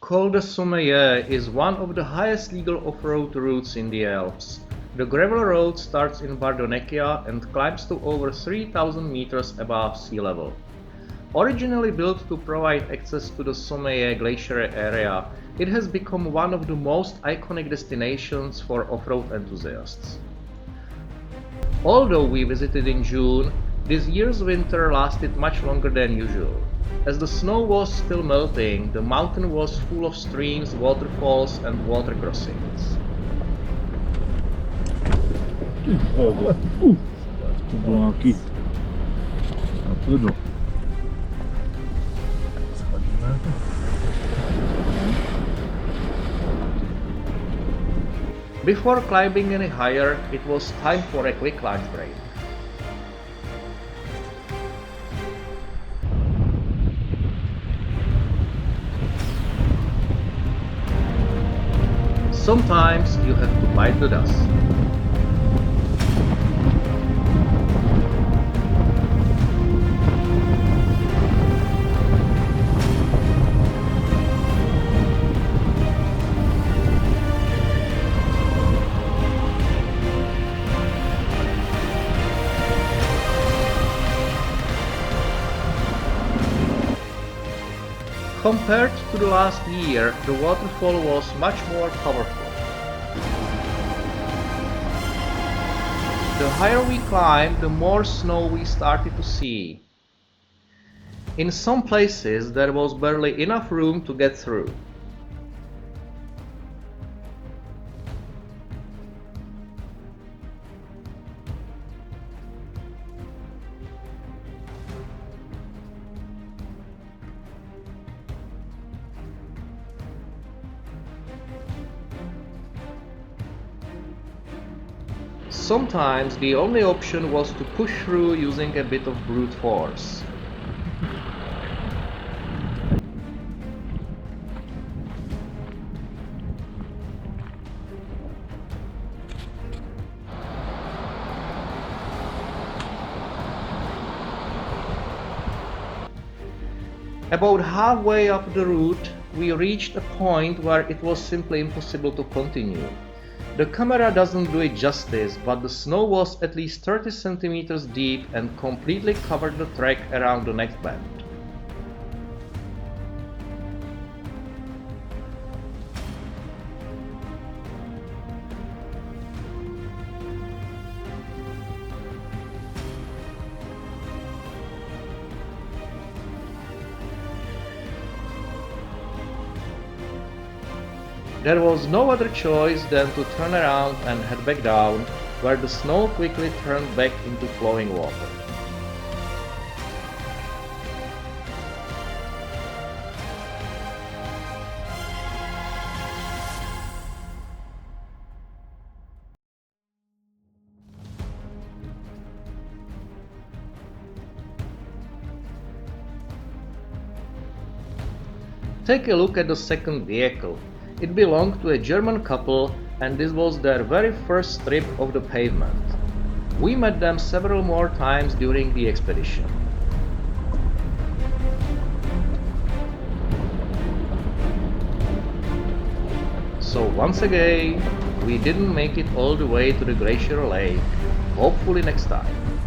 Col de Sommeiller is one of the highest legal off-road routes in the Alps. The gravel road starts in Bardonecchia and climbs to over 3,000 meters above sea level. Originally built to provide access to the Sommeiller glacier area, it has become one of the most iconic destinations for off-road enthusiasts. Although we visited in June, this year's winter lasted much longer than usual. As the snow was still melting, the mountain was full of streams, waterfalls and water crossings. To bylo nějaký naprdo. Schodíme. Before climbing any higher, it was time for a quick lunch break. Sometimes you have to bite the dust. Compared to the last year, the waterfall was much more powerful. The higher we climbed, the more snow we started to see. In some places there was barely enough room to get through. Sometimes the only option was to push through using a bit of brute force. About halfway up the route, we reached a point where it was simply impossible to continue. The camera doesn't do it justice, but the snow was at least 30 centimeters deep and completely covered the track around the next bend. There was no other choice than to turn around and head back down, where the snow quickly turned back into flowing water. Take a look at the second vehicle. It belonged to a German couple and this was their very first trip of the pavement. We met them several more times during the expedition. So once again, we didn't make it all the way to the glacier lake. Hopefully next time.